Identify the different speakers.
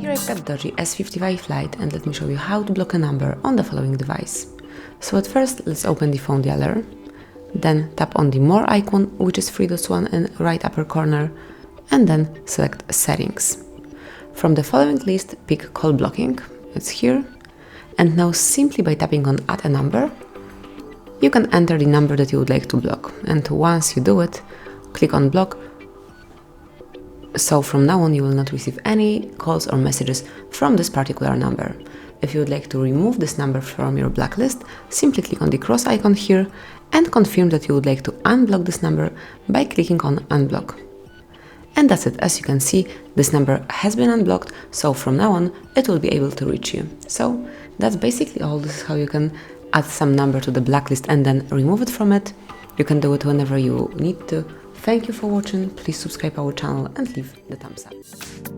Speaker 1: Here I've got Doogee S55 Lite, and let me show you how to block a number on the following device. So at first, let's open the phone dialer, then tap on the More icon, which is 3 dots one in right upper corner, and then select Settings. From the following list, pick Call Blocking, it's here, and now simply by tapping on Add a Number, you can enter the number that you would like to block, and once you do it, click on Block. So from now on you will not receive any calls or messages from this particular number. If you would like to remove this number from your blacklist, simply click on the cross icon here and confirm that you would like to unblock this number by clicking on Unblock. And that's it. As you can see, this number has been unblocked, so from now on it will be able to reach you. So that's basically all. This is how you can add some number to the blacklist and then remove it from it. You can do it whenever you need to. Thank you for watching, please subscribe our channel and leave the thumbs up.